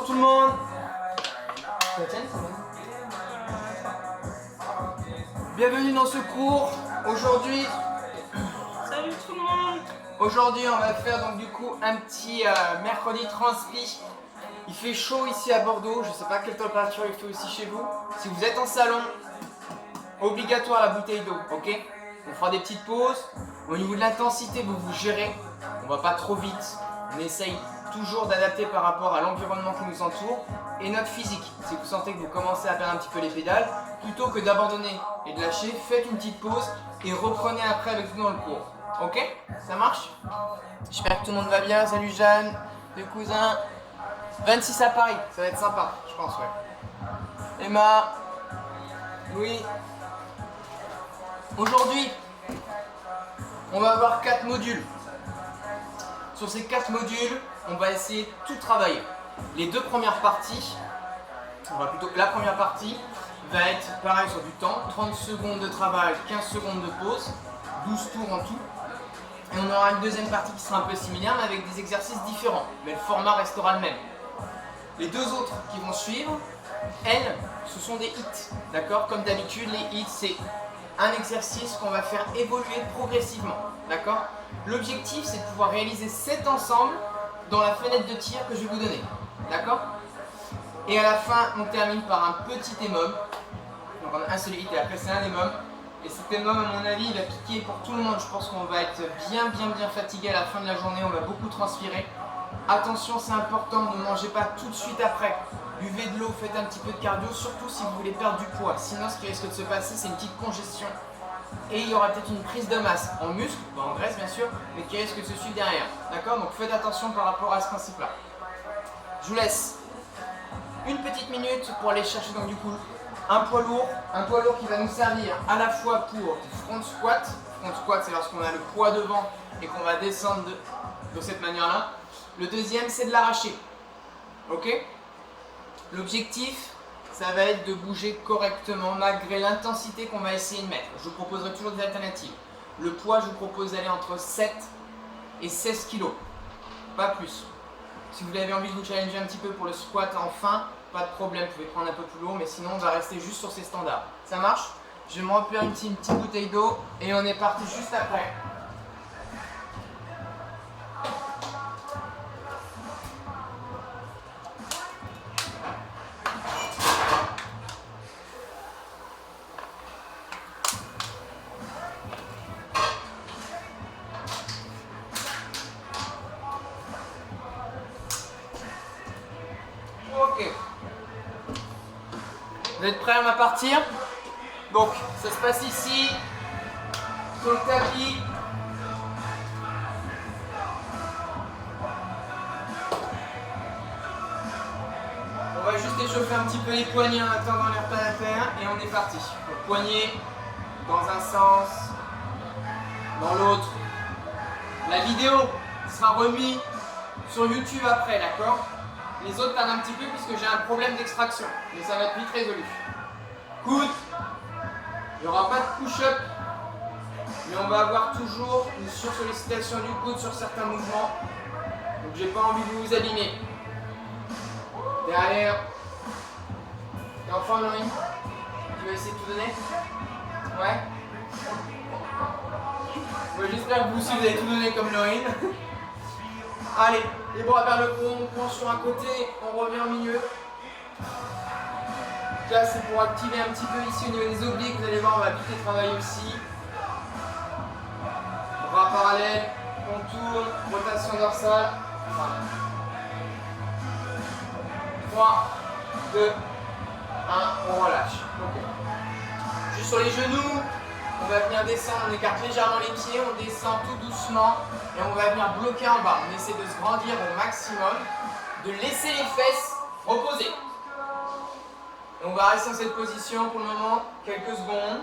tout le monde. Bienvenue dans ce cours. Aujourd'hui, salut tout le monde. Aujourd'hui, on va faire donc du coup un petit mercredi transpi. Il fait chaud ici à Bordeaux. Je sais pas quelle température il fait aussi chez vous. Si vous êtes en salon, obligatoire la bouteille d'eau, ok? On fera des petites pauses. Au niveau de l'intensité, vous gérez. On va pas trop vite. On essaye toujours d'adapter par rapport à l'environnement qui nous entoure et notre physique. Si vous sentez que vous commencez à perdre un petit peu les pédales, plutôt que d'abandonner et de lâcher, faites une petite pause et reprenez après avec vous dans le cours. Ok? Ça marche? J'espère que tout le monde va bien. Salut Jeanne, le cousin. 26 à Paris, ça va être sympa, je pense, ouais. Emma, Louis. Aujourd'hui, on va avoir 4 modules. Sur ces 4 modules, on va essayer de tout travailler. Les deux premières parties, la première partie va être pareil sur du temps, 30 secondes de travail, 15 secondes de pause, 12 tours en tout. Et on aura une deuxième partie qui sera un peu similaire mais avec des exercices différents. Mais le format restera le même. Les deux autres qui vont suivre, elles, ce sont des hits. D'accord? Comme d'habitude, les hits, c'est un exercice qu'on va faire évoluer progressivement. D'accord? L'objectif, c'est de pouvoir réaliser cet ensemble dans la fenêtre de tir que je vais vous donner. D'accord? Et à la fin, on termine par un petit émum. Donc on a un seul hit et après c'est un émum. Et cet émum, à mon avis, il va piquer pour tout le monde. Je pense qu'on va être bien fatigué à la fin de la journée. On va beaucoup transpirer. Attention, c'est important, ne mangez pas tout de suite après. Buvez de l'eau, faites un petit peu de cardio, surtout si vous voulez perdre du poids. Sinon, ce qui risque de se passer, c'est une petite congestion. Et il y aura peut-être une prise de masse en muscle, pas en graisse bien sûr, mais qui risque de se suivre derrière. D'accord? Donc faites attention par rapport à ce principe-là. Je vous laisse une petite minute pour aller chercher donc du coup un poids lourd qui va nous servir à la fois pour du front squat. Front squat, c'est lorsqu'on a le poids devant et qu'on va descendre de cette manière-là. Le deuxième, c'est de l'arracher. Ok? L'objectif, ça va être de bouger correctement malgré l'intensité qu'on va essayer de mettre. Je vous proposerai toujours des alternatives. Le poids, je vous propose d'aller entre 7 et 16 kg. Pas plus. Si vous avez envie de vous challenger un petit peu pour le squat en fin, pas de problème, vous pouvez prendre un peu plus lourd, mais sinon on va rester juste sur ces standards. Ça marche? Je vais me remplir une petite bouteille d'eau et on est parti juste après. Ok. Vous êtes prêts à ma partir? Donc, ça se passe ici, sur le tapis. On va juste échauffer un petit peu les poignets en attendant l'air planétaire et on est parti. Donc, poignets dans un sens, dans l'autre. La vidéo sera remise sur YouTube après, d'accord? Les autres tardent un petit peu puisque j'ai un problème d'extraction, mais ça va être vite résolu. Coude, il n'y aura pas de push-up, mais on va avoir toujours une sursollicitation du coude sur certains mouvements. Donc j'ai pas envie de vous abîmer. Derrière, t'es en forme, Laurie? Tu vas essayer de tout donner? Ouais? Bon, j'espère que vous aussi vous allez tout donner comme Laurie. Allez, les bras vers le haut, on prend sur un côté, on revient au milieu. Là, c'est pour activer un petit peu ici au niveau des obliques. Vous allez voir, on va vite les travailler aussi. Bras parallèles, on tourne, rotation dorsale. 3, 2, 1, on relâche. Okay. Juste sur les genoux, on va venir descendre, on écarte légèrement les pieds, on descend tout doucement et on va venir bloquer en bas. On essaie de se grandir au maximum, de laisser les fesses reposer. Et on va rester dans cette position pour le moment, quelques secondes.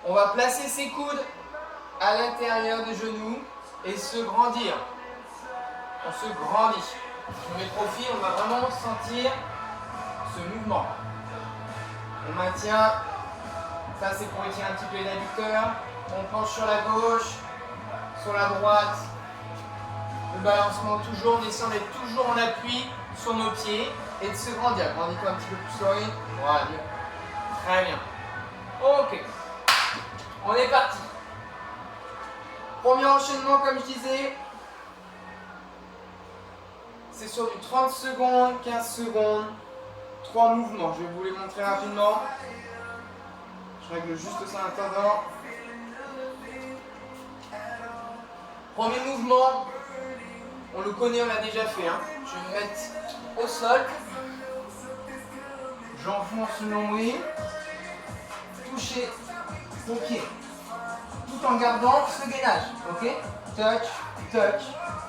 On va placer ses coudes à l'intérieur des genoux et se grandir. On se grandit. On met le profil, on va vraiment sentir ce mouvement. On maintient. Ça, c'est pour étirer un petit peu les adducteurs. On penche sur la gauche, sur la droite. balancement toujours, en essayant d'être toujours en appui sur nos pieds et de se grandir. Grandis-toi un petit peu plus sur lui. Voilà, mieux. Très bien. Ok. On est parti. Premier enchaînement, comme je disais, c'est sur du 30 secondes, 15 secondes, 3 mouvements. Je vais vous les montrer rapidement. Je règle juste ça en attendant. Premier mouvement, on le connaît, on l'a déjà fait. Hein. Je vais me mettre au sol. J'enfonce le nombril. Toucher mon pied. Tout en gardant ce gainage. Ok? Touch, touch,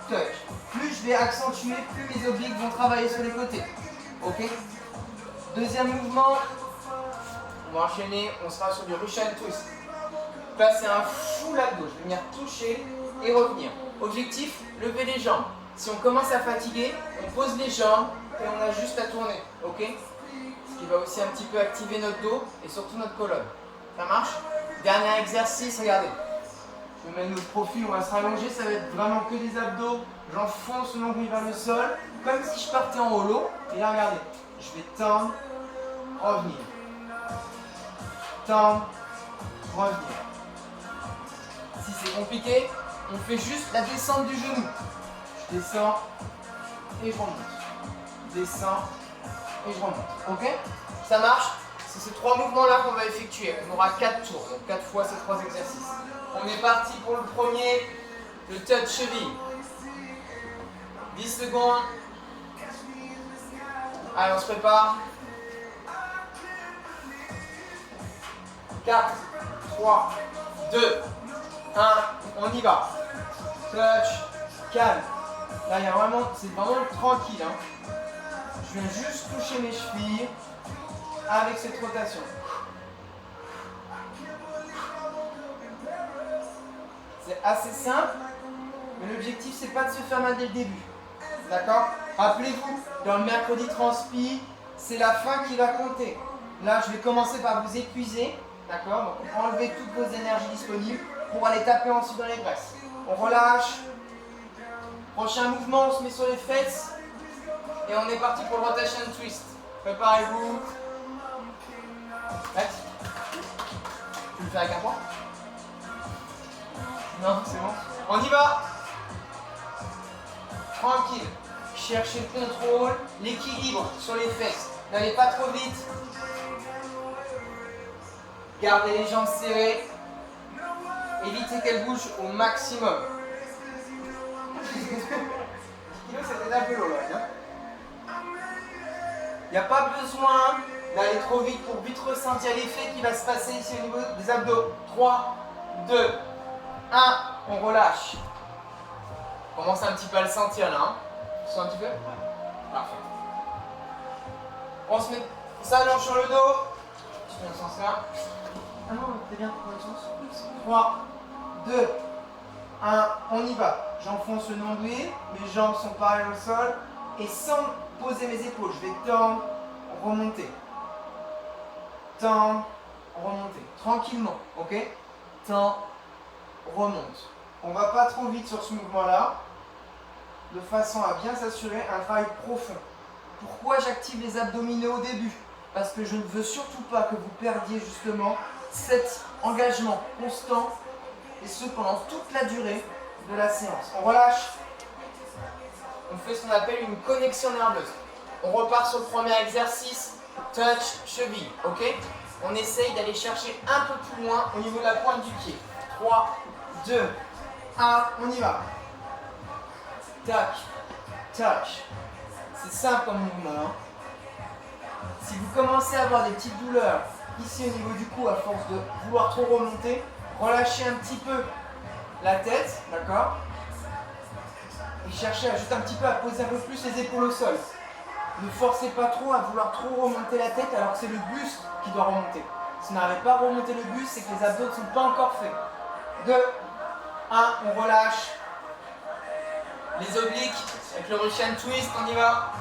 touch. Plus je vais accentuer, plus mes obliques vont travailler sur les côtés. Ok? Deuxième mouvement. On va enchaîner, on sera sur du Russian twist. Là, c'est un full abdos. Je vais venir toucher et revenir. Objectif, lever les jambes. Si on commence à fatiguer, on pose les jambes et on a juste à tourner. Ok? Ce qui va aussi un petit peu activer notre dos et surtout notre colonne. Ça marche? Dernier exercice, regardez. Je vais mettre notre profil, on va se rallonger, ça va être vraiment que des abdos. J'enfonce le nombril vers le sol, comme si je partais en holo. Et là, regardez, je vais tendre, revenir. Tendre, revenir. Si c'est compliqué, on fait juste la descente du genou. Je descends et je remonte. Je descends et je remonte. Ok? Ça marche? C'est ces 3 mouvements-là qu'on va effectuer. On aura 4 tours, donc 4 fois ces 3 exercices. On est parti pour le premier, le touch cheville. 10 secondes. Allez, on se prépare. 4, 3, 2, 1, on y va. Touch, calme. Là, il y a vraiment, c'est vraiment tranquille. Hein. Je viens juste toucher mes chevilles avec cette rotation. C'est assez simple, mais l'objectif, c'est pas de se faire mal dès le début. D'accord? Rappelez-vous, dans le mercredi transpi, c'est la fin qui va compter. Là, je vais commencer par vous épuiser. D'accord? Donc, enlevez toutes vos énergies disponibles pour aller taper ensuite dans les graisses. On relâche. Prochain mouvement, on se met sur les fesses. Et on est parti pour le rotation twist. Préparez-vous. Max, tu le fais avec un point? Non, c'est bon. On y va. Tranquille. Cherchez le contrôle, l'équilibre sur les fesses. N'allez pas trop vite. Gardez les jambes serrées. Évitez qu'elles bougent au maximum. C'était un peu lourd là. Il n'y a pas besoin d'aller trop vite pour vite ressentir l'effet qui va se passer ici au niveau des abdos. 3, 2, 1, on relâche. On commence un petit peu à le sentir là. Hein. Tu sens un petit peu? Parfait. On se met, on s'allonge sur le dos. Je fais un sens là. Ah non, t'es bien dans le sens. 3, 2, 1, on y va. J'enfonce le nombril, mes jambes sont parallèles au sol et sans poser mes épaules, je vais tendre, remonter. Tendre, remonter. Tranquillement, ok? Tends, remonte. On ne va pas trop vite sur ce mouvement-là, de façon à bien s'assurer un travail profond. Pourquoi j'active les abdominaux au début? Parce que je ne veux surtout pas que vous perdiez justement cet engagement constant et ce pendant toute la durée de la séance. On relâche. On fait ce qu'on appelle une connexion nerveuse. On repart sur le premier exercice, touch, cheville, ok? On essaye d'aller chercher un peu plus loin au niveau de la pointe du pied. 3, 2, 1, on y va. Tac, touch. C'est simple comme mouvement. Hein. Si vous commencez à avoir des petites douleurs ici au niveau du cou à force de vouloir trop remonter, relâchez un petit peu la tête, d'accord? Et cherchez à juste un petit peu à poser un peu plus les épaules au sol. Ne forcez pas trop à vouloir trop remonter la tête alors que c'est le buste qui doit remonter. Si vous n'arrivez pas à remonter le buste, c'est que les abdos ne sont pas encore faits. 2, 1, on relâche. Les obliques avec le Russian twist, on y va.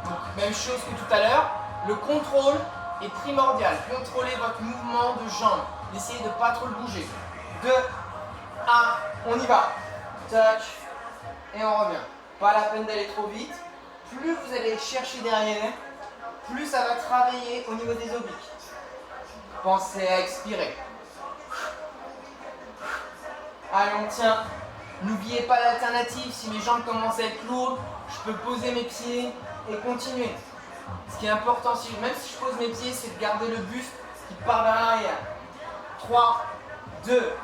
Donc, même chose que tout à l'heure. Le contrôle est primordial. Contrôlez votre mouvement de jambe. Essayez de ne pas trop le bouger. 2, 1, on y va. Touch, et on revient. Pas la peine d'aller trop vite. Plus vous allez chercher derrière, plus ça va travailler au niveau des obliques. Pensez à expirer. Allez, on tient. N'oubliez pas l'alternative. Si mes jambes commencent à être lourdes, je peux poser mes pieds et continuer. Ce qui est important, même si je pose mes pieds, c'est de garder le buste qui part vers l'arrière. 3, 2,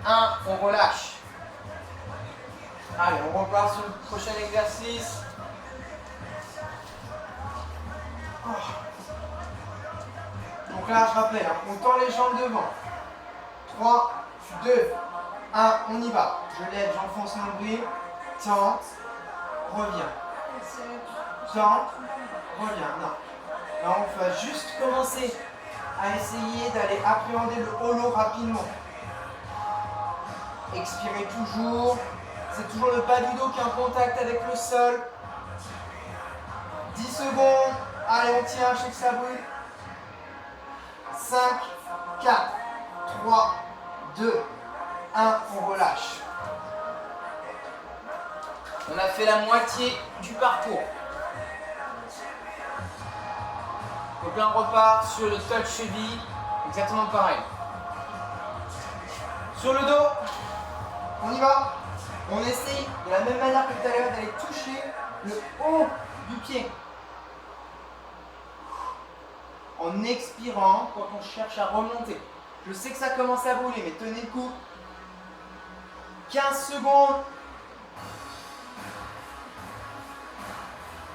1, on relâche. Allez, on repart sur le prochain exercice. Donc là, je rappelle, on tend les jambes devant. 3, 2, 1, on y va. Je lève, j'enfonce mon nombril. Tends, reviens. Tends, reviens. Non. Là, on va juste commencer à essayer d'aller appréhender le holo rapidement. Expirez toujours. C'est toujours le bas du dos qui est en contact avec le sol. 10 secondes. Allez, on tient, je sais que ça brûle. 5, 4, 3, 2, 1, on relâche. On a fait la moitié du parcours. Donc là, on repart sur le touch cheville. Exactement pareil. Sur le dos, on y va. On essaye de la même manière que tout à l'heure d'aller toucher le haut du pied. En expirant quand on cherche à remonter. Je sais que ça commence à brûler, mais tenez le coup. 15 secondes.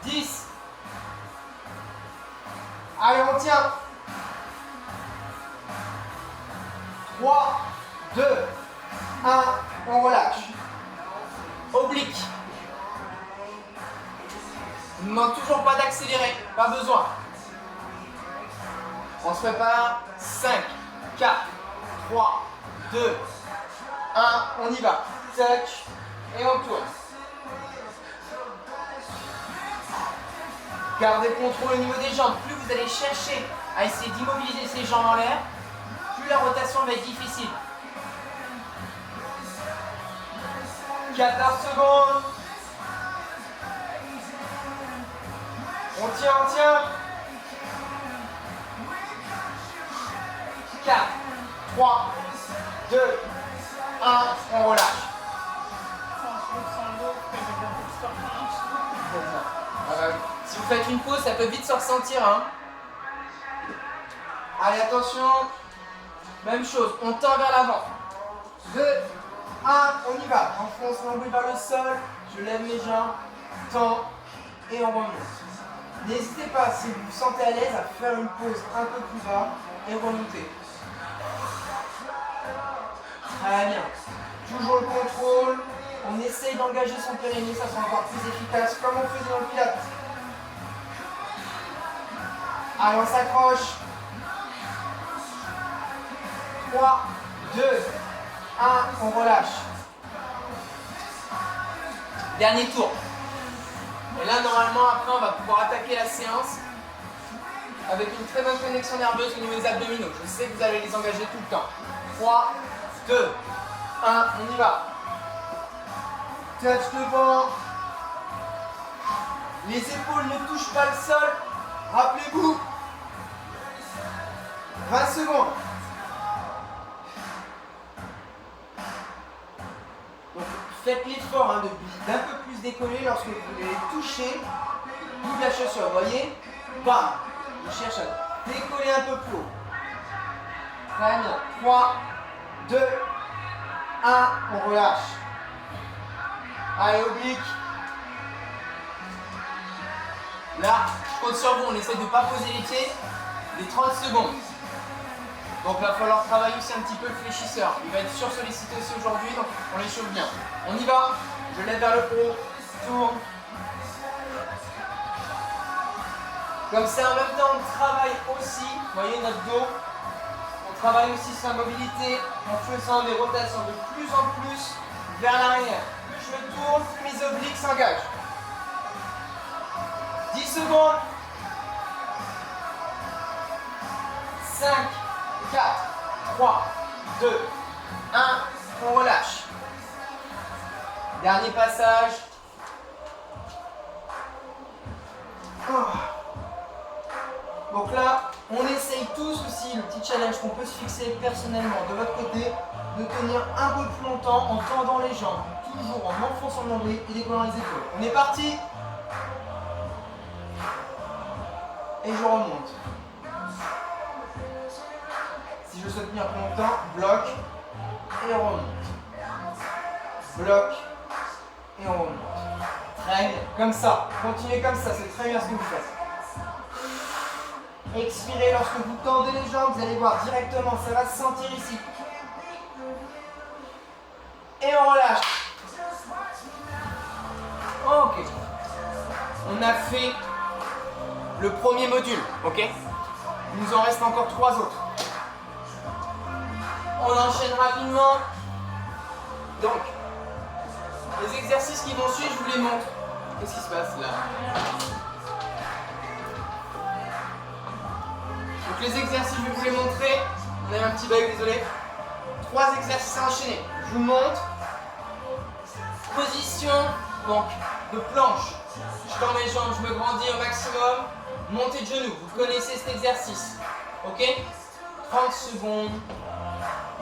10. Allez, on tient. 3, 2, 1, on relâche. Oblique. On ne demande toujours pas d'accélérer, pas besoin. On se prépare. 5, 4, 3, 2, 1, on y va. Touch et on tourne. Gardez le contrôle au niveau des jambes. Plus vous allez chercher à essayer d'immobiliser ces jambes en l'air, plus la rotation va être difficile. 14 secondes. On tient, on tient. 4, 3, 2, 1, on relâche. Si vous faites une pause, ça peut vite se ressentir. Hein. Allez, attention. Même chose, on tend vers l'avant. 2, 1, on y va. Enfonce l'ombril vers le sol. Je lève mes jambes, tends et on remonte. N'hésitez pas, si vous vous sentez à l'aise, à faire une pause un peu plus bas et remonter. Très bien. Toujours le contrôle. On essaye d'engager son périnée, ça sera encore plus efficace, comme on faisait dans le pilates. Allez, on s'accroche. 3, 2, 1, on relâche. Dernier tour. Et là, normalement, après, on va pouvoir attaquer la séance avec une très bonne connexion nerveuse au niveau des abdominaux. Je sais que vous allez les engager tout le temps. 3, 2, 1, on y va. Touch devant. Les épaules ne touchent pas le sol. Rappelez-vous. 20 secondes. Donc faites l'effort hein, d'un peu plus décoller lorsque vous allez toucher toute la chaussure. Vous voyez? Bam. Je cherche à décoller un peu plus haut. Très bien. 3, 2, 1, on relâche. Allez, oblique. Là, je compte sur vous, on essaie de ne pas poser les pieds. Les 30 secondes. Donc il va falloir travailler aussi un petit peu le fléchisseur. Il va être sursollicité aussi aujourd'hui, donc on l'échauffe bien. On y va. Je lève vers le haut. Tourne. Comme ça, en même temps, on travaille aussi, vous voyez notre dos. On travaille aussi sa mobilité en faisant des rotations de plus en plus vers l'arrière. Je tourne, mes obliques s'engagent. 10 secondes. 5, 4, 3, 2, 1, on relâche. Dernier passage. Donc là, on essaye tous aussi le petit challenge qu'on peut se fixer personnellement de votre côté, de tenir un peu plus longtemps en tendant les jambes, toujours en enfonçant le nombril et décollant les épaules. On est parti. Et je remonte. Si je souhaite tenir plus longtemps, bloc et on remonte. Bloc et on remonte. Très bien, comme ça. Continuez comme ça, c'est très bien ce que vous faites. Expirez lorsque vous tendez les jambes, vous allez voir directement, ça va se sentir ici. Et on relâche. Ok. On a fait le premier module, ok? Il nous en reste encore 3 autres. On enchaîne rapidement. Donc, les exercices qui vont suivre, je vous les montre. Qu'est-ce qui se passe là? Donc les exercices, je vais vous les montrer. On a eu un petit bug, désolé. 3 exercices à enchaîner. Je vous montre. Position donc de planche. Je tends mes jambes, je me grandis au maximum. Montée de genoux, vous connaissez cet exercice. Ok? 30 secondes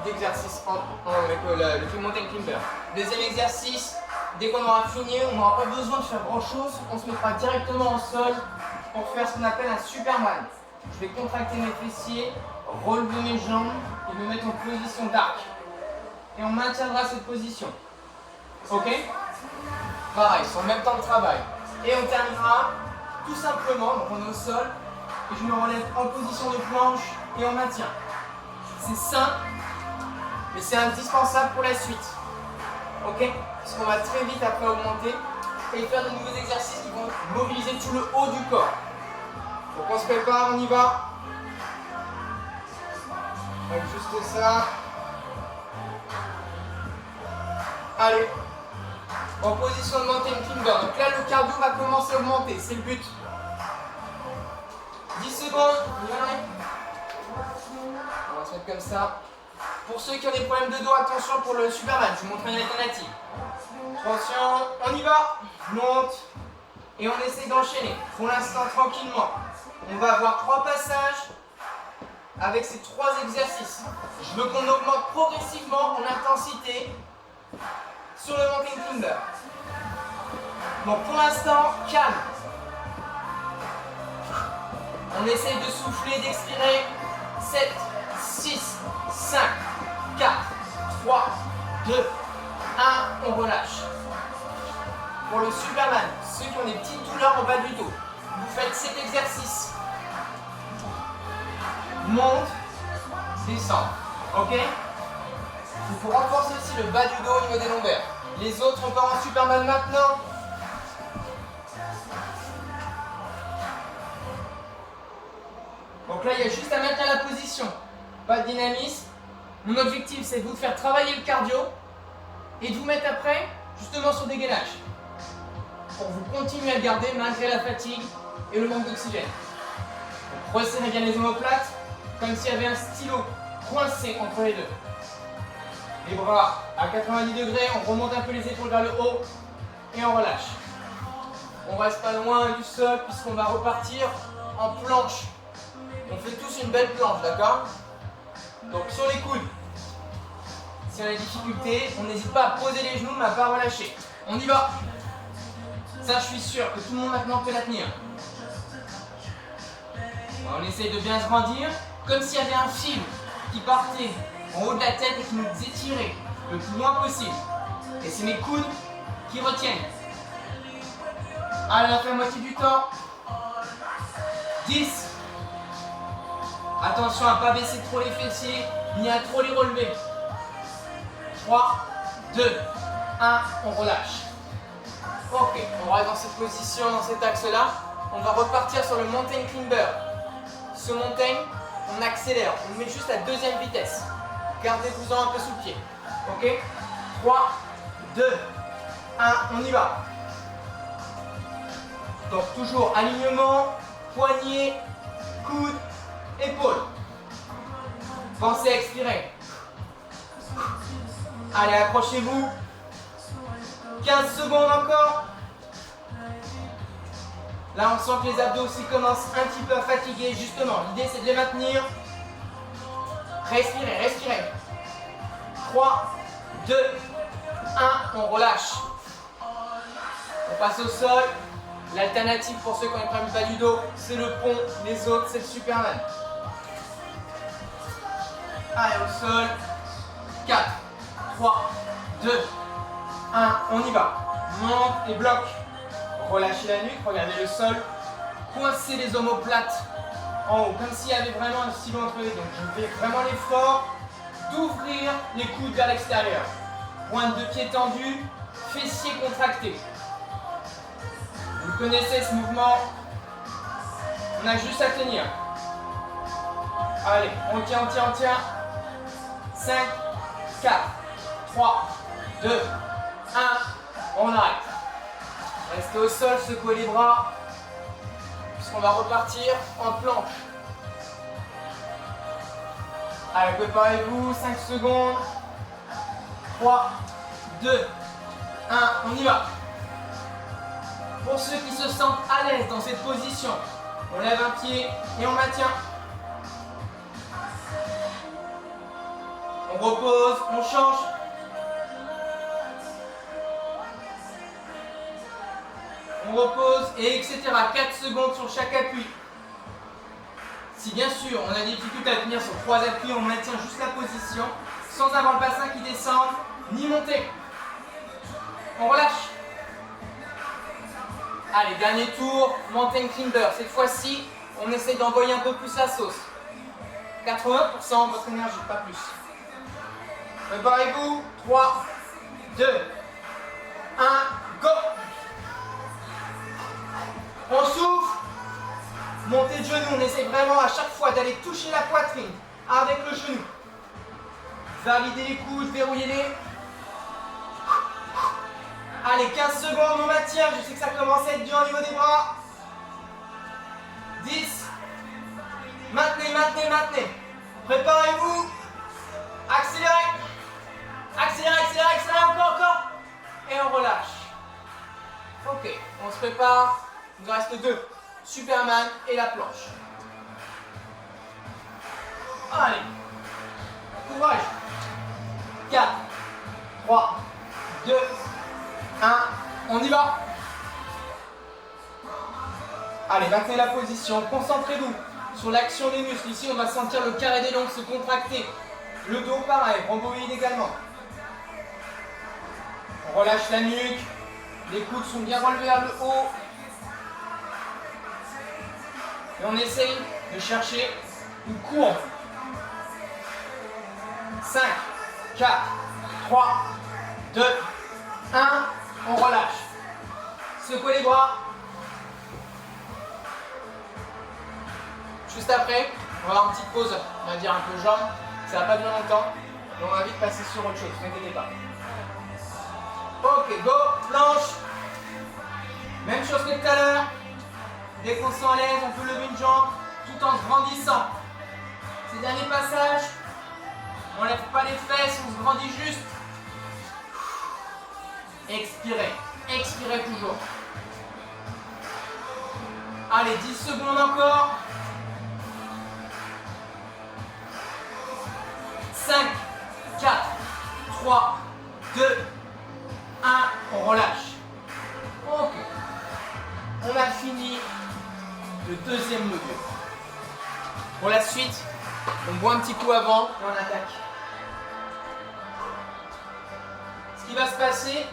d'exercice avec le full mountain climber. Deuxième exercice, dès qu'on aura fini, on n'aura pas besoin de faire grand chose. On se mettra directement au sol pour faire ce qu'on appelle un Superman. Je vais contracter mes fessiers, relever mes jambes et me mettre en position d'arc. Et on maintiendra cette position. Ok? Pareil, sur le même temps de travail. Et on terminera tout simplement, donc on est au sol, et je me relève en position de planche et on maintient. C'est simple, mais c'est indispensable pour la suite. Ok? Parce qu'on va très vite après augmenter et faire de nouveaux exercices qui vont mobiliser tout le haut du corps. Donc on se prépare, on y va. Avec juste ça. Allez. En position de mountain climber. Donc là, le cardio va commencer à augmenter. C'est le but. 10 secondes. On va se mettre comme ça. Pour ceux qui ont des problèmes de dos, attention pour le Superman. Je vous montre une alternative. Attention, on y va. Je monte. Et on essaie d'enchaîner. Pour l'instant, tranquillement. On va avoir 3 passages avec ces 3 exercices. Je veux qu'on augmente progressivement en intensité sur le mountain climber. Donc pour l'instant, calme. On essaye de souffler, d'expirer. 7, 6, 5, 4, 3, 2, 1. On relâche. Pour le Superman, ceux qui ont des petites douleurs en bas du dos, vous faites cet exercice. Monte, descend. Ok? Il faut renforcer aussi le bas du dos au niveau des lombaires. Les autres, on part en Superman maintenant. Donc là, il y a juste à maintenir la position. Pas de dynamisme. Mon objectif, c'est de vous faire travailler le cardio et de vous mettre après, justement, sur des gainages. Pour vous continuer à le garder malgré la fatigue et le manque d'oxygène. Resserrez bien les omoplates, comme s'il y avait un stylo coincé entre les deux. Les bras à 90 degrés, on remonte un peu les épaules vers le haut et on relâche. On reste pas loin du sol puisqu'on va repartir en planche. On fait tous une belle planche, d'accord? Donc sur les coudes, si on a des difficultés, on n'hésite pas à poser les genoux mais à pas relâcher. On y va. Ça, je suis sûr que tout le monde maintenant peut la tenir. On essaye de bien se grandir, comme s'il y avait un fil qui partait en haut de la tête et qui nous étirait le plus loin possible. Et c'est mes coudes qui retiennent. Allez, on fait la moitié du temps. 10. Attention à ne pas baisser trop les fessiers, ni à trop les relever. 3, 2, 1, on relâche. Ok, on reste dans cette position, dans cet axe-là. On va repartir sur le mountain climber. Ce mountain, on accélère, on met juste la deuxième vitesse. Gardez-vous-en un peu sous le pied. Ok? 3, 2, 1, on y va. Donc toujours alignement, poignet, coude, épaule. Pensez à expirer. Allez, accrochez-vous. 15 secondes encore. Là, on sent que les abdos aussi commencent un petit peu à fatiguer. Justement, l'idée, c'est de les maintenir. Respirez, respirez. 3, 2, 1, on relâche. On passe au sol. L'alternative pour ceux qui ont les problèmes bas du dos, c'est le pont. Les autres, c'est le Superman. Allez, au sol. 4, 3, 2, 1, on y va. Monte et bloque. Relâchez la nuque, regardez le sol. Coincez les omoplates en haut, comme s'il y avait vraiment un stylo entre les deux. Donc je fais vraiment l'effort d'ouvrir les coudes vers l'extérieur. Pointe de pied tendue, fessiers contractés. Vous connaissez ce mouvement. On a juste à tenir. Allez, on tient, on tient, on tient. 5, 4, 3, 2, 1, on arrête. Restez au sol, secouez les bras, puisqu'on va repartir en planche. Allez, préparez-vous, 5 secondes. 3, 2, 1, on y va. Pour ceux qui se sentent à l'aise dans cette position, on lève un pied et on maintient. On repose, on change. On repose et etc. 4 secondes sur chaque appui. Si bien sûr on a des difficultés à tenir sur 3 appuis, on maintient juste la position sans avoir le bassin qui descend ni monter. On relâche. Allez, dernier tour, mountain climber. Cette fois-ci, on essaie d'envoyer un peu plus la sauce. 80% de votre énergie, pas plus. Préparez-vous. 3, 2, 1, go! On souffle. Montez de genou. On essaie vraiment à chaque fois d'aller toucher la poitrine avec le genou. Validez les coudes, verrouillez-les. Allez, 15 secondes, on maintient. Je sais que ça commence à être dur au niveau des bras. 10. Maintenez, maintenez, maintenez. Préparez-vous. Accélérez. Accélérez, accélérez, accélérez, encore, encore. Et on relâche. Ok, on se prépare. Il nous reste 2. Superman et la planche. Allez. Courage. 4, 3, 2, 1. On y va. Allez, maintenez la position. Concentrez-vous sur l'action des muscles. Ici, on va sentir le carré des jambes se contracter. Le dos, pareil. Rhomboïde également. On relâche la nuque. Les coudes sont bien relevés vers le haut. Et on essaye de chercher une courbe. 5, 4, 3, 2, 1. On relâche. Secouez les bras. Juste après, on va avoir une petite pause, on va dire un peu jambes. Ça va pas durer longtemps. Et on va vite passer sur autre chose, ne vous inquiétez pas. Ok, go, planche. Même chose que tout à l'heure. Dès qu'on se sent à l'aise, on peut lever une jambe tout en se grandissant. Ces derniers passages, on ne lève pas les fesses, on se grandit juste. Expirez, expirez toujours. Allez, 10 secondes encore. 5, 4, 3, 2, 1, on relâche. Ok. On a fini le deuxième module. Pour la suite, on boit un petit coup avant et on attaque. Ce qui va se passer,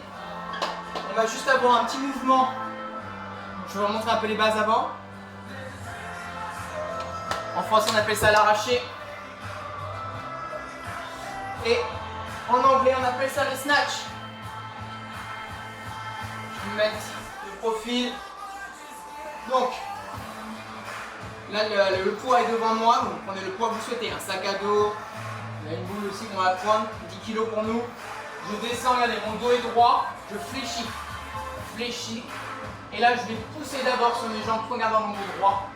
on va juste avoir un petit mouvement. Je vais vous montrer un peu les bases avant. En français, on appelle ça l'arraché. Et en anglais, on appelle ça le snatch. Je vais mettre le profil. Donc, là, le poids est devant moi. Vous prenez le poids que vous souhaitez. Un sac à dos. Il y a une boule aussi qu'on va prendre. 10 kg pour nous. Je descends, regardez, mon dos est droit. Je fléchis. Fléchis. Et là, je vais pousser d'abord sur mes jambes, regardant mon dos droit.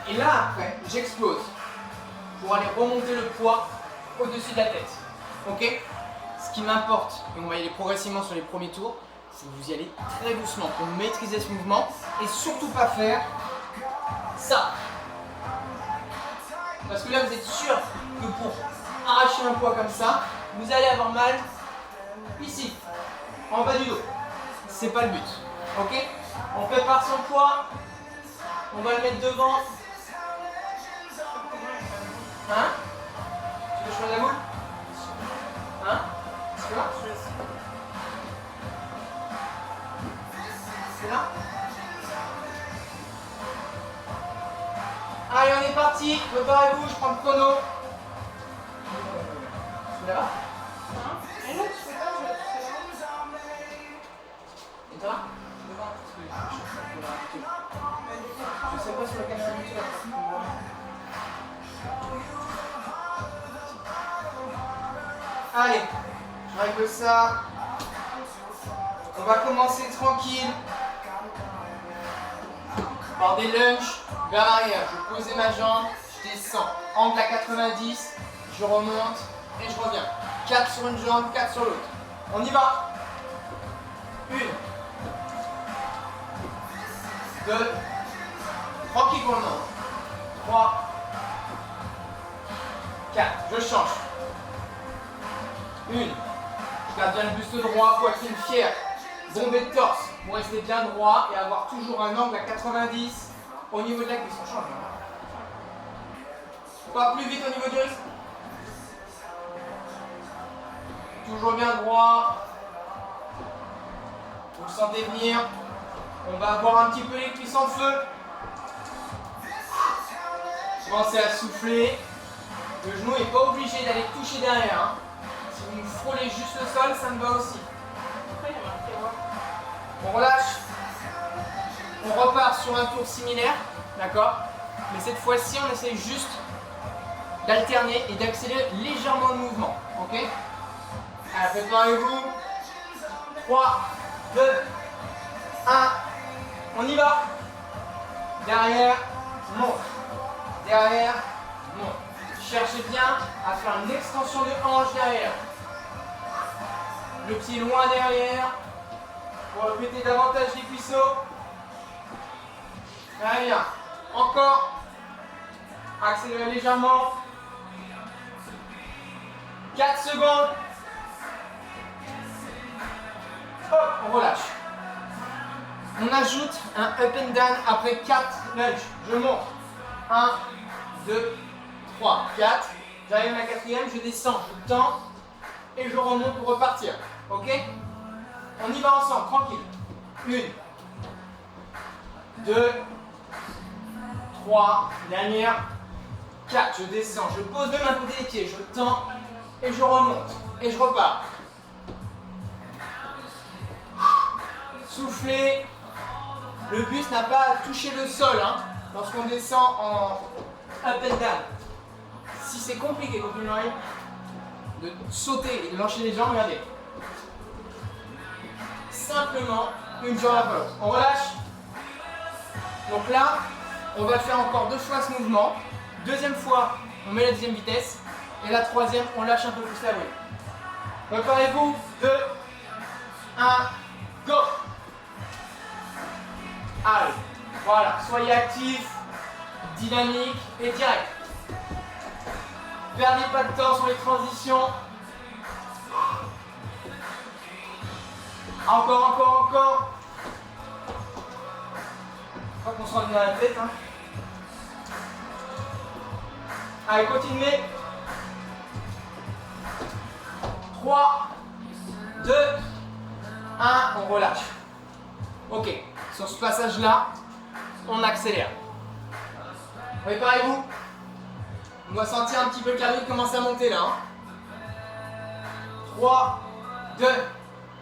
Et là, après, j'explose. Pour aller remonter le poids au-dessus de la tête. Ok? Ce qui m'importe, et on va y aller progressivement sur les premiers tours, c'est que vous y allez très doucement pour maîtriser ce mouvement et surtout pas faire ça. Parce que là, vous êtes sûr que pour arracher un poids comme ça, vous allez avoir mal ici, en bas du dos. C'est pas le but. Ok? On prépare son poids. On va le mettre devant. Hein? Tu veux choisir la boule? Hein? Tu vois? C'est là? Allez, on est parti. Préparez-vous, je prends le chrono. Tu là-bas? Et là, tu fais pas, Et toi? Je sais pas sur la caméra YouTube. Allez, je règle ça. On va commencer tranquille par des lunges vers l'arrière. Je pose ma jambe, je descends. Angle à 90, je remonte et je reviens. 4 sur une jambe, 4 sur l'autre. On y va. 1, 2, tranquille pour le moment. 3, 4, je change. 1, je garde bien le buste droit, poitrine fière, bomber de torse pour rester bien droit et avoir toujours un angle à 90 au niveau de la cuisse. On change. Pas plus vite au niveau du risque. Toujours bien droit. Vous le sentez venir. On va avoir un petit peu les cuisses en feu. Pensez à souffler. Le genou n'est pas obligé d'aller toucher derrière. Hein. Si vous frôlez juste le sol, ça me va aussi. On relâche. On repart sur un tour similaire. D'accord? Mais cette fois-ci, on essaie juste d'alterner et d'accélérer légèrement le mouvement. Ok? Allez, préparez-vous. 3, 2, 1. On y va. Derrière, monte. Derrière, monte. Cherchez bien à faire une extension de hanche derrière. Le pied loin derrière. Pour répéter davantage les cuisseaux. Très bien. Encore. Accélérez légèrement. 4 secondes. Hop, on relâche. On ajoute un up and down après 4 lunges. Je monte. 1, 2, 3, 4. J'arrive à la quatrième, je descends, je tends et je remonte pour repartir. Ok? On y va ensemble, tranquille. 1, 2, 3, dernière, 4. Je descends, je pose de main côté des pieds, je tends et je remonte. Et je repars. Soufflez. Le buste n'a pas à toucher le sol hein, lorsqu'on descend en up and down. Si c'est compliqué, continuez de sauter et de lâcher les jambes, regardez. Simplement une jambe après l'autre. On relâche. Donc là, on va faire encore 2 fois ce mouvement. Deuxième fois, on met la deuxième vitesse. Et la troisième, on lâche un peu plus la bride. Préparez-vous. 2, 1, go! Allez, voilà, soyez actifs, dynamiques et direct. Perdez pas de temps sur les transitions. Encore. Faut qu'on se rende dans la tête. Hein. Allez, continuez. 3, 2, 1, on relâche. Ok, sur ce passage-là, on accélère. Préparez-vous. On va sentir un petit peu le cardio commencer à monter là. Hein. 3, 2,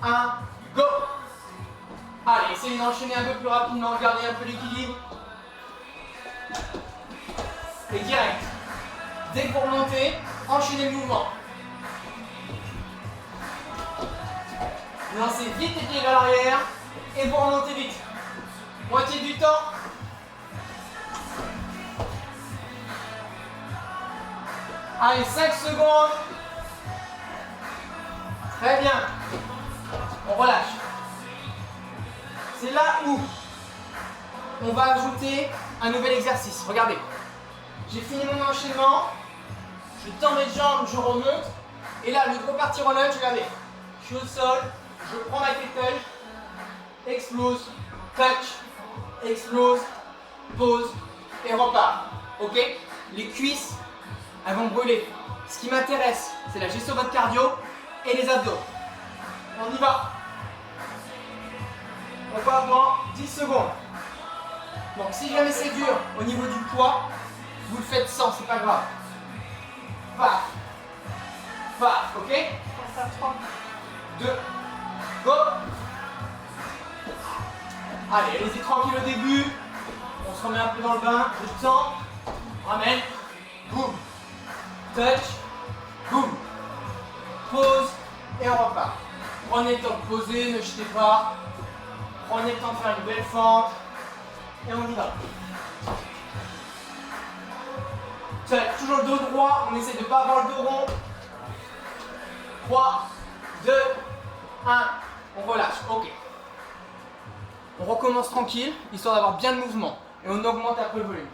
1, go! Allez, essayez d'enchaîner un peu plus rapidement, gardez un peu l'équilibre. Et direct. Dès que vous remontez, enchaînez le mouvement. Lancez vite les pieds vers l'arrière et vous remontez vite. Moitié du temps. Allez, 5 secondes. Très bien. On relâche. c'est là où on va ajouter un nouvel exercice. Regardez, j'ai fini mon enchaînement, je tends mes jambes, je remonte, et là, le gros partir en lunge, regardez, je suis au sol, je prends ma kettle, explose, touch, explose, pause, et repart. Ok? Les cuisses, elles vont brûler. Ce qui m'intéresse, c'est la gestion de votre cardio et les abdos. On y va. On va dans 10 secondes. Donc si jamais c'est dur au niveau du poids, vous le faites sans, c'est pas grave. Paf. Paf, ok? On va faire 3. 2, go. Allez, allez-y tranquille au début. On se remet un peu dans le bain. Je tends. Ramène. Boum. Touch. Boum. Pause. Et on repart. Prenez le temps de poser, ne jetez pas. Prenez le temps de faire une belle fente. Et on y va. Touch. Toujours le dos droit. On essaie de ne pas avoir le dos rond. 3, 2, 1. On relâche. Ok. On recommence tranquille, histoire d'avoir bien de mouvement. Et on augmente un peu le volume.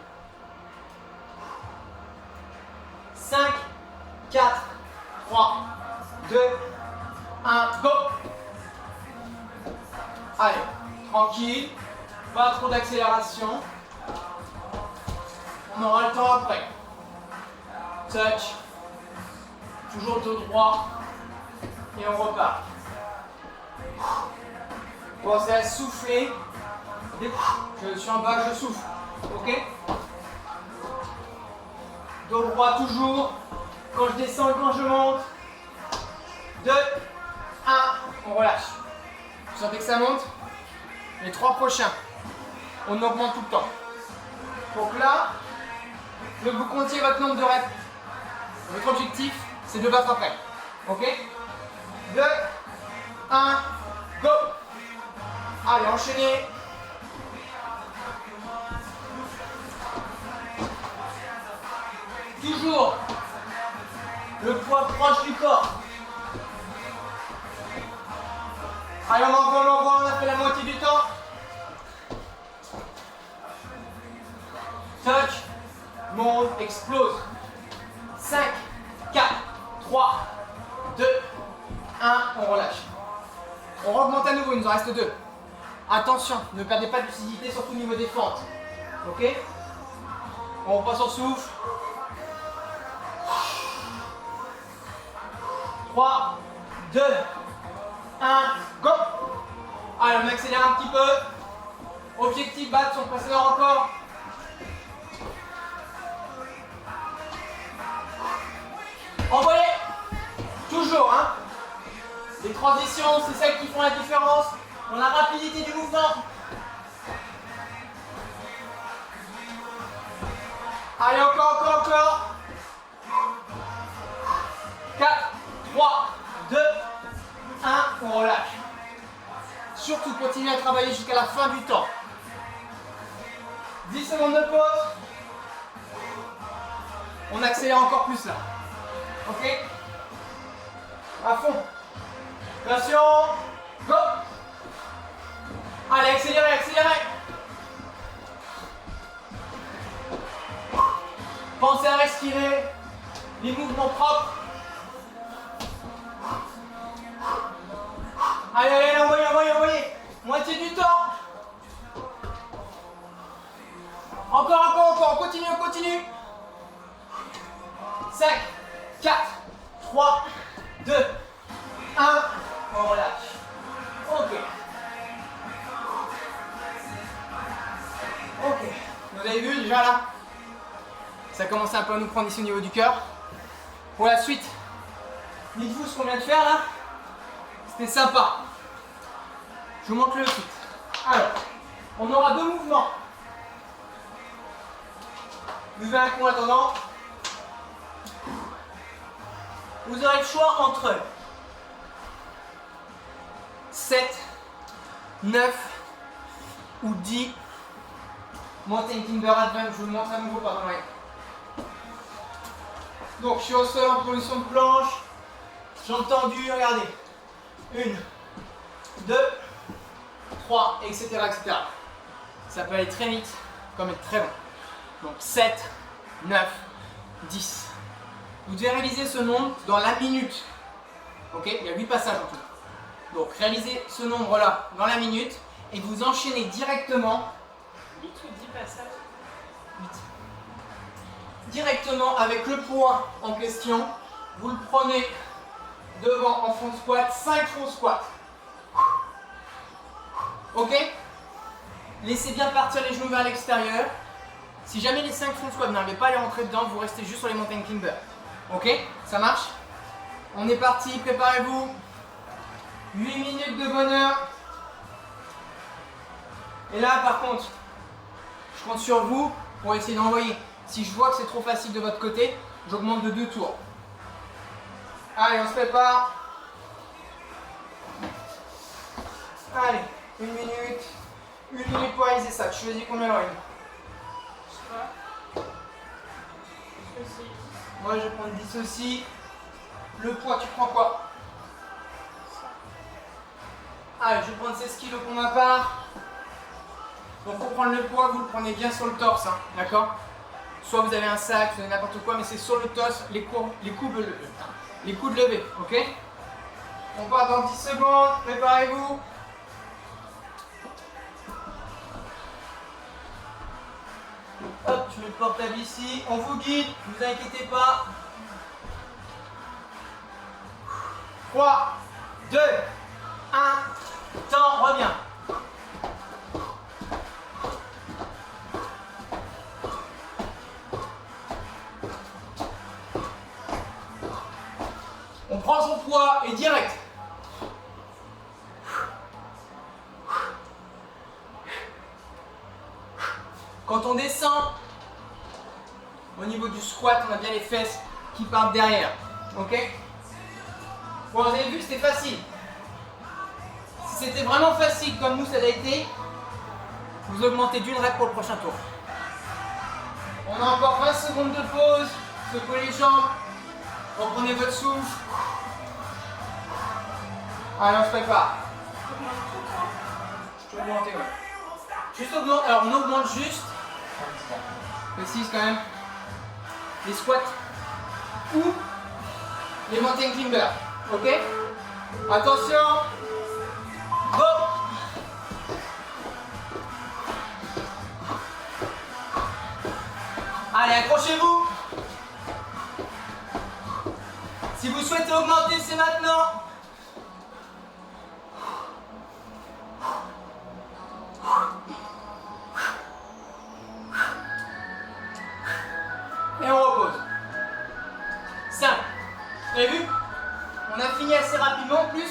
5, 4, 3, 2, 1, go. Allez, tranquille, pas trop d'accélération. On aura le temps après. Touch, toujours dos droit, et on repart. Pensez à souffler. Je suis en bas, je souffle. Ok? Dos droit toujours. Quand je descends et quand je monte. 2, 1, on relâche. Vous sentez que ça monte? Les 3 prochains, on augmente tout le temps. Donc là, je veux que vous comptiez votre nombre de reps. Votre objectif, c'est de battre après. Ok? 2, 1, go! Allez, enchaînez. Toujours le poids proche du corps. Allez, on envoie, on a fait la moitié du temps. Touch, monte, explose. 5, 4, 3, 2, 1, on relâche. On augmente à nouveau, il nous en reste 2. Attention, ne perdez pas de lucidité, surtout au niveau des fentes. Ok? On reprend son souffle. 3, 2, 1, go! Allez, on accélère un petit peu. Objectif, battre son précédent record. Envoyez! Toujours, hein? Les transitions, c'est celles qui font la différence dans la rapidité du mouvement. Allez, encore. 4, 3, 2, 1, on relâche. Surtout, continuez à travailler jusqu'à la fin du temps. 10 secondes de pause. On accélère encore plus là. Ok? À fond. Attention. Go. Allez, accélérez. Pensez à respirer. Les mouvements propres. Allez, envoyez. Moitié du temps. Encore. On continue. 5, 4, 3, 2, 1. On relâche. Ok. Vous avez vu déjà là? Ça commence un peu à nous prendre ici au niveau du cœur. Pour la suite, dites-vous ce qu'on vient de faire là. C'était sympa. Je vous montre le suite. Alors, on aura 2 mouvements. Levez un coup en attendant. Vous aurez le choix entre 7, 9 ou 10 Mountain Timber Advance. Je vous le montre à nouveau, pardon. Donc je suis au sol en position de planche. Jambes tendues, regardez. 1, 2, 3, etc., etc. Ça peut aller très vite, comme être très long. Donc 7, 9, 10. Vous devez réaliser ce nombre dans la minute. Ok, il y a 8 passages en tout. Donc réalisez ce nombre-là dans la minute et vous enchaînez directement. 8 ou 10 passages. 8. Directement avec le poids en question. Vous le prenez devant en front squat, 5 front squat. Ok? Laissez bien partir les genoux vers l'extérieur. Si jamais les 5 front squats, vous n'arrivez pas à les rentrer dedans, vous restez juste sur les mountain climbers. Ok? Ça marche? On est parti, préparez-vous. 8 minutes de bonheur. Et là, par contre, je compte sur vous pour essayer d'envoyer. Si je vois que c'est trop facile de votre côté, j'augmente de 2 tours. Allez, on se prépare. Allez, 1 minute. 1 minute pour réaliser ça. Tu choisis combien, Laurine? Je sais pas. Je sais. Moi, je vais prendre 10 aussi. Le poids, tu prends quoi? Allez, je vais prendre 16 kilos pour ma part. Donc pour prendre le poids, vous le prenez bien sur le torse, hein, d'accord? Soit vous avez un sac, vous avez n'importe quoi, mais c'est sur le torse, les coudes levés, ok? On part dans 10 secondes, préparez-vous. Hop, je mets le portable ici, on vous guide, ne vous inquiétez pas. 3, 2, 1, temps, reviens. On prend son poids et direct. Quand on descend, au niveau du squat, on a bien les fesses qui partent derrière. Ok? Bon, vous avez vu que c'était facile. Si c'était vraiment facile comme nous, ça l'a été, vous augmentez d'une rep pour le prochain tour. On a encore 20 secondes de pause. Secouez les jambes. Reprenez votre souffle. Allez, on se prépare. Je peux augmenter, ouais. Juste augmente. Alors, on augmente juste. Précise quand même. Les squats ou les mountain climbers. Ok? Attention. Go! Allez, accrochez-vous. Si vous souhaitez augmenter, c'est maintenant. Et on repose. 5. Vous avez vu? On a fini assez rapidement en plus.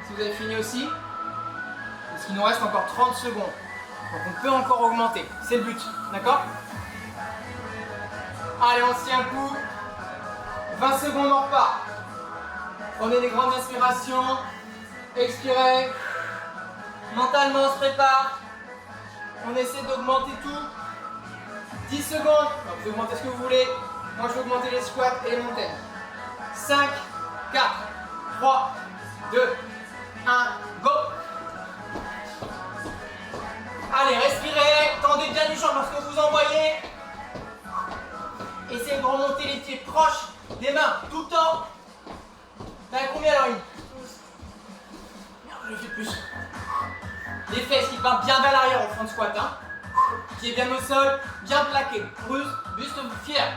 Si vous avez fini aussi. Parce qu'il nous reste encore 30 secondes. Donc on peut encore augmenter. C'est le but. D'accord? Allez, on se tient un coup. 20 secondes, on repart. Prenez des grandes inspirations. Expirez. Mentalement, on se prépare. On essaie d'augmenter tout. 10 secondes. Alors, vous augmentez ce que vous voulez. Moi, je vais augmenter les squats et les montées. 5, 4, 3, 2, 1, go. Allez, respirez. Tendez bien les jambes lorsque vous envoyez. Essayez de remonter les pieds proches des mains tout le temps. T'as combien, Laurie? 12. Merde, je fais plus. Les fesses qui partent bien vers l'arrière au front squat, hein. Qui est bien au sol, bien plaqué. Buste fier.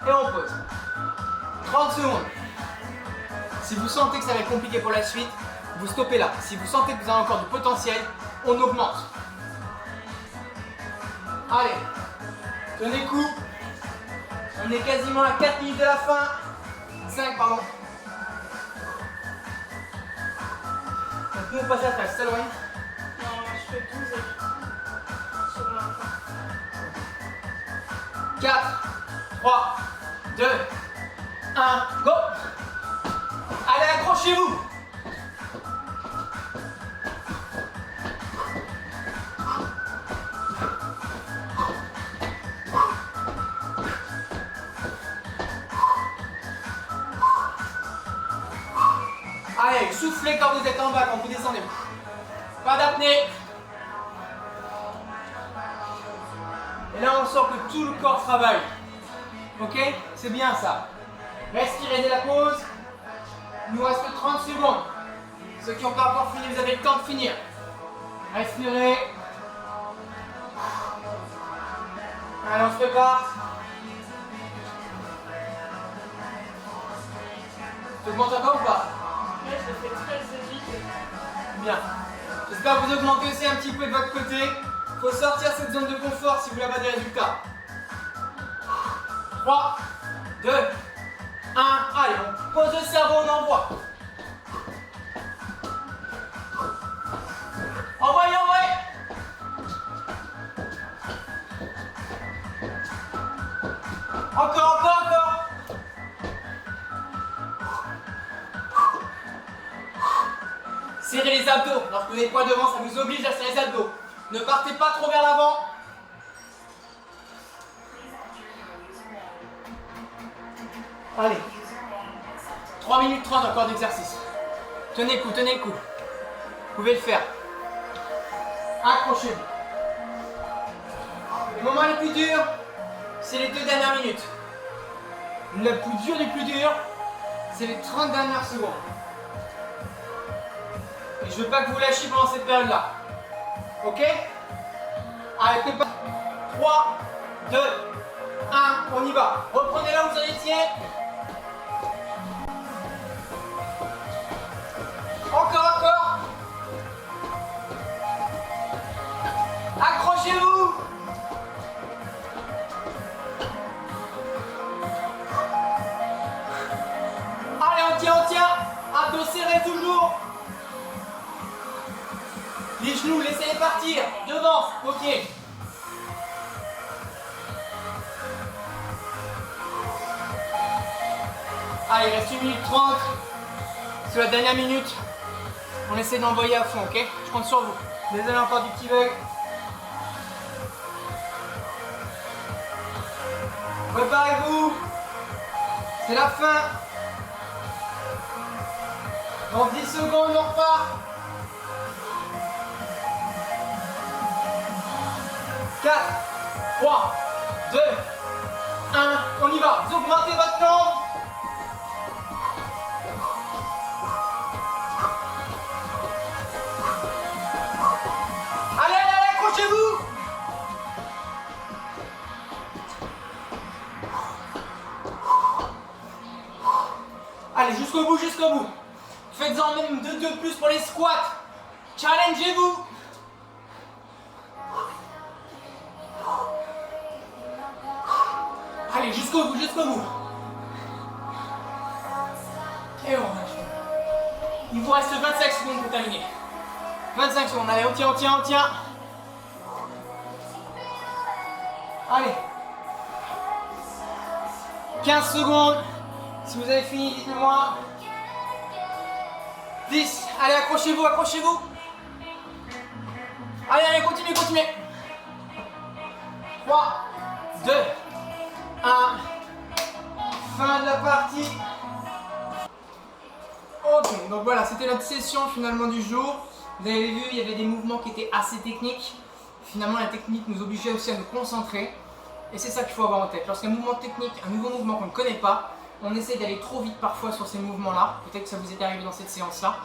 Et on pose. 30 secondes. Si vous sentez que ça va être compliqué pour la suite, vous stoppez là. Si vous sentez que vous avez encore du potentiel, on augmente. Allez, tenez coup. On est quasiment à 4 minutes de la fin. 5, pardon. Donc nous on passe à la tasse, ça, Laurie? Non, je fais 12 et sur la fin. 4, 3, 2, 1, go! Allez, accrochez-vous! soufflez quand vous êtes en bas, quand vous descendez. Pas d'apnée. Et là, on sent que tout le corps travaille. Ok? C'est bien ça. Respirez dès la pause. Il nous reste 30 secondes. Ceux qui n'ont pas encore fini, vous avez le temps de finir. Respirez. Allez, on se prépare. Tu augmentes encore ou pas? Là, je le fais très vite. Bien. J'espère que vous augmentez aussi un petit peu de votre côté. Il faut sortir de cette zone de confort si vous voulez avoir des résultats. 3, 2, 1. Allez, on pose le cerveau, on envoie. Envoyez, envoyez. Encore, encore, encore. Serrez les abdos. Lorsque vous avez poids devant, ça vous oblige à serrer les abdos. Ne partez pas trop vers l'avant. Allez. 3 minutes 30 encore d'exercice. Tenez le coup, tenez le coup. Vous pouvez le faire. Accrochez-vous. Le moment le plus dur, c'est les 2 dernières minutes. Le plus dur du plus dur, c'est les 30 dernières secondes. Et je veux pas que vous lâchiez pendant cette période-là. Ok? Allez, préparez. 3, 2, 1, on y va. Reprenez là où vous en étiez. Encore, encore. Accrochez-vous. Allez, on tient, on tient. Abdos serrés toujours. Les genoux, laissez-les partir. Devant, ok. Allez, il reste 1 minute 30. C'est la dernière minute. On essaie d'envoyer à fond, ok? Je compte sur vous. Désolé encore du petit bug. Préparez-vous. C'est la fin. Dans 10 secondes, on repart. 4, 3, 2, 1, on y va. Vous augmentez votre nombre. Allez, allez, allez, accrochez-vous. Allez, jusqu'au bout, jusqu'au bout. Faites-en même 2 de plus pour les squats. Challengez-vous. Allez, jusqu'au bout, jusqu'au bout. Et on lâche. Il vous reste 25 secondes pour terminer. 25 secondes, allez, on tient, on tient, on tient. Allez. 15 secondes. Si vous avez fini, dites-moi. 10. Allez, accrochez-vous, accrochez-vous. Allez, allez, continuez, continuez. 3, 2, 1. Fin de la partie. Ok, donc voilà, c'était notre session finalement du jour. Vous avez vu, il y avait des mouvements qui étaient assez techniques. Finalement, la technique nous obligeait aussi à nous concentrer. Et c'est ça qu'il faut avoir en tête. Lorsqu'un mouvement technique, un nouveau mouvement qu'on ne connaît pas, on essaie d'aller trop vite parfois sur ces mouvements-là. Peut-être que ça vous est arrivé dans cette séance-là.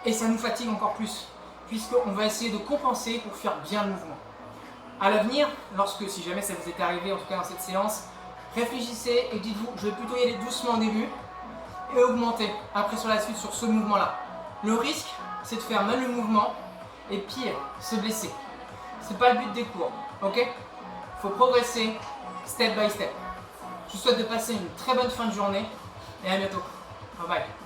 Et ça nous fatigue encore plus, puisqu'on va essayer de compenser pour faire bien le mouvement. À l'avenir, lorsque, si jamais ça vous est arrivé, en tout cas dans cette séance, réfléchissez et dites-vous, je vais plutôt y aller doucement au début et augmenter après sur la suite sur ce mouvement-là. Le risque, c'est de faire mal le mouvement et pire, se blesser. C'est pas le but des cours, ok? Il faut progresser step by step. Je vous souhaite de passer une très bonne fin de journée et à bientôt. Bye bye.